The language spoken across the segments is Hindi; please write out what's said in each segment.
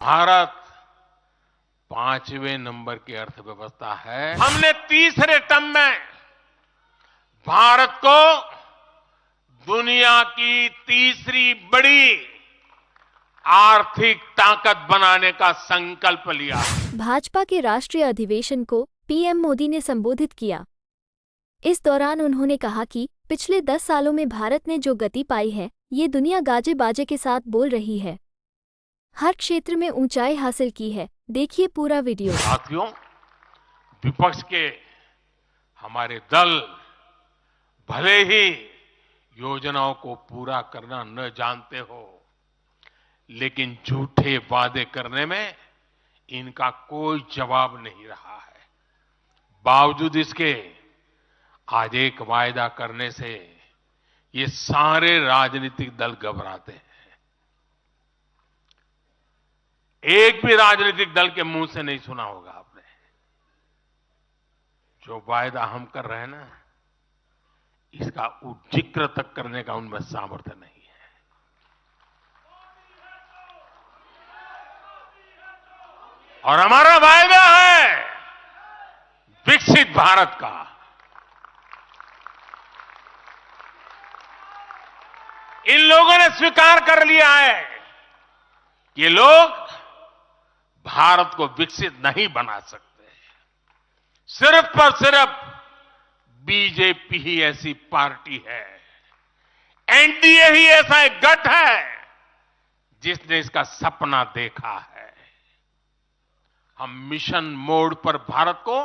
भारत 5वें नंबर की अर्थव्यवस्था है। हमने तीसरे टर्म में भारत को दुनिया की तीसरी बड़ी आर्थिक ताकत बनाने का संकल्प लिया। भाजपा के राष्ट्रीय अधिवेशन को पीएम मोदी ने संबोधित किया। इस दौरान उन्होंने कहा कि पिछले 10 सालों में भारत ने जो गति पाई है, ये दुनिया गाजे बाजे के साथ बोल रही है। हर क्षेत्र में ऊंचाई हासिल की है। देखिए पूरा वीडियो। साथियों, विपक्ष के हमारे दल भले ही योजनाओं को पूरा करना न जानते हो, लेकिन झूठे वादे करने में इनका कोई जवाब नहीं रहा है। बावजूद इसके आज एक वायदा करने से ये सारे राजनीतिक दल घबराते हैं। एक भी राजनीतिक दल के मुंह से नहीं सुना होगा आपने। जो वायदा हम कर रहे हैं ना, इसका जिक्र तक करने का उनमें सामर्थ्य नहीं है। और हमारा वायदा है विकसित भारत का। इन लोगों ने स्वीकार कर लिया है कि ये लोग भारत को विकसित नहीं बना सकते। सिर्फ और सिर्फ बीजेपी ही ऐसी पार्टी है, एनडीए ही ऐसा एक गठ है जिसने इसका सपना देखा है। हम मिशन मोड पर भारत को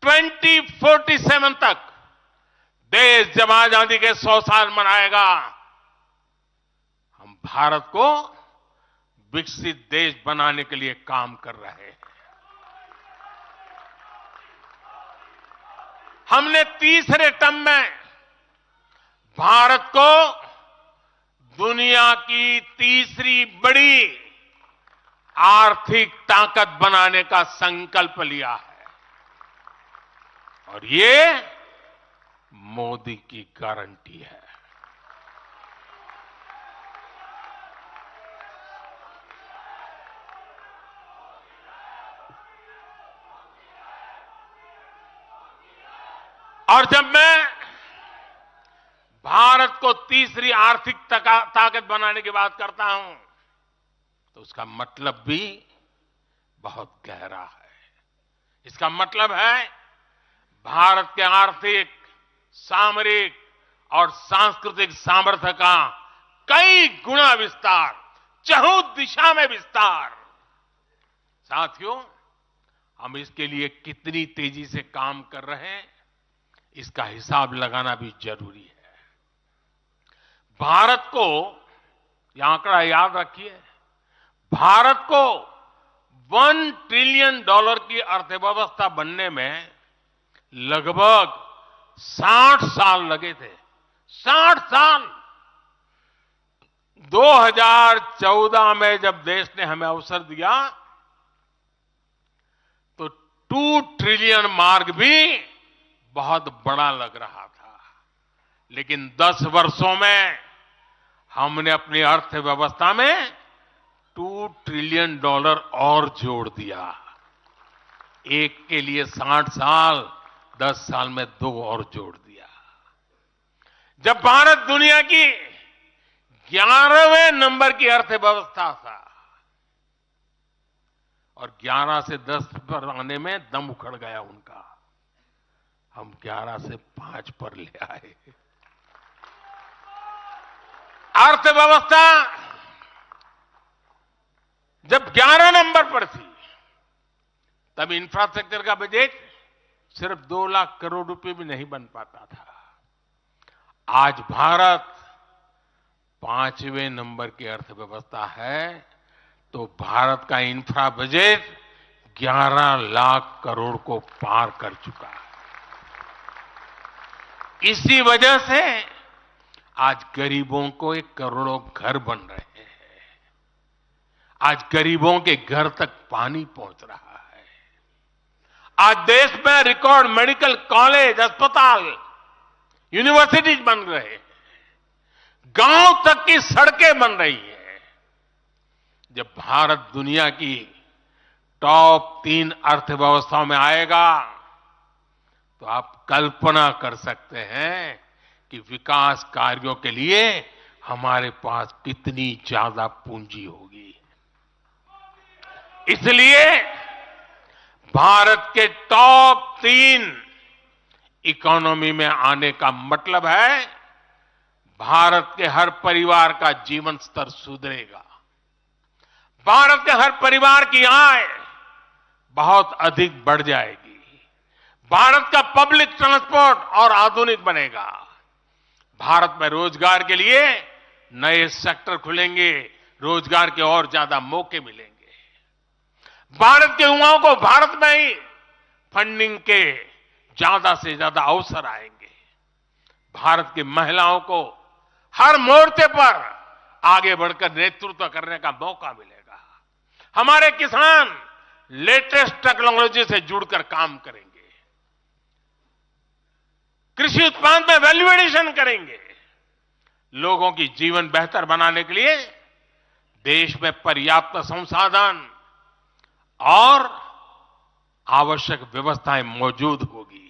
2047 तक देश जब आजादी के 100 साल मनाएगा, हम भारत को विकसित देश बनाने के लिए काम कर रहे हैं। हमने तीसरे टर्म में भारत को दुनिया की तीसरी बड़ी आर्थिक ताकत बनाने का संकल्प लिया है, और ये मोदी की गारंटी है। और जब मैं भारत को तीसरी आर्थिक ताकत बनाने की बात करता हूं, तो उसका मतलब भी बहुत गहरा है। इसका मतलब है भारत के आर्थिक, सामरिक और सांस्कृतिक सामर्थ्य का कई गुना विस्तार, चहुं दिशा में विस्तार। साथियों, हम इसके लिए कितनी तेजी से काम कर रहे हैं, इसका हिसाब लगाना भी जरूरी है। भारत को, यह आंकड़ा याद रखिए, भारत को $1 ट्रिलियन की अर्थव्यवस्था बनने में लगभग 60 साल लगे थे। 60 साल। 2014 में जब देश ने हमें अवसर दिया तो 2 ट्रिलियन मार्क भी बहुत बड़ा लग रहा था, लेकिन 10 वर्षों में हमने अपनी अर्थव्यवस्था में $2 ट्रिलियन और जोड़ दिया। एक के लिए 60 साल, 10 साल में 2 और जोड़ दिया। जब भारत दुनिया की 11वें नंबर की अर्थव्यवस्था था और 11 से 10 पर आने में दम उखड़ गया उनका, हम 11 से 5 पर ले आए। अर्थव्यवस्था जब 11 नंबर पर थी, तब इंफ्रास्ट्रक्चर का बजट सिर्फ 2 लाख करोड़ रुपए भी नहीं बन पाता था। आज भारत 5वें नंबर की अर्थव्यवस्था है, तो भारत का इंफ्रा बजट 11 लाख करोड़ को पार कर चुका है। इसी वजह से आज गरीबों को एक करोड़ों घर बन रहे हैं। आज गरीबों के घर तक पानी पहुंच रहा है। आज देश में रिकॉर्ड मेडिकल कॉलेज, अस्पताल, यूनिवर्सिटीज बन रहे हैं। गांव तक की सड़कें बन रही हैं। जब भारत दुनिया की टॉप 3 अर्थव्यवस्थाओं में आएगा तो आप कल्पना कर सकते हैं कि विकास कार्यों के लिए हमारे पास कितनी ज्यादा पूंजी होगी। इसलिए भारत के टॉप 3 इकोनॉमी में आने का मतलब है भारत के हर परिवार का जीवन स्तर सुधरेगा, भारत के हर परिवार की आय बहुत अधिक बढ़ जाएगी, भारत का पब्लिक ट्रांसपोर्ट और आधुनिक बनेगा, भारत में रोजगार के लिए नए सेक्टर खुलेंगे, रोजगार के और ज्यादा मौके मिलेंगे, भारत के युवाओं को भारत में ही फंडिंग के ज्यादा से ज्यादा अवसर आएंगे, भारत की महिलाओं को हर मोर्चे पर आगे बढ़कर नेतृत्व करने का मौका मिलेगा, हमारे किसान लेटेस्ट टेक्नोलॉजी से जुड़कर काम करेंगे, कृषि उत्पाद में वैल्यू एडिशन करेंगे, लोगों की जीवन बेहतर बनाने के लिए देश में पर्याप्त संसाधन और आवश्यक व्यवस्थाएं मौजूद होगी।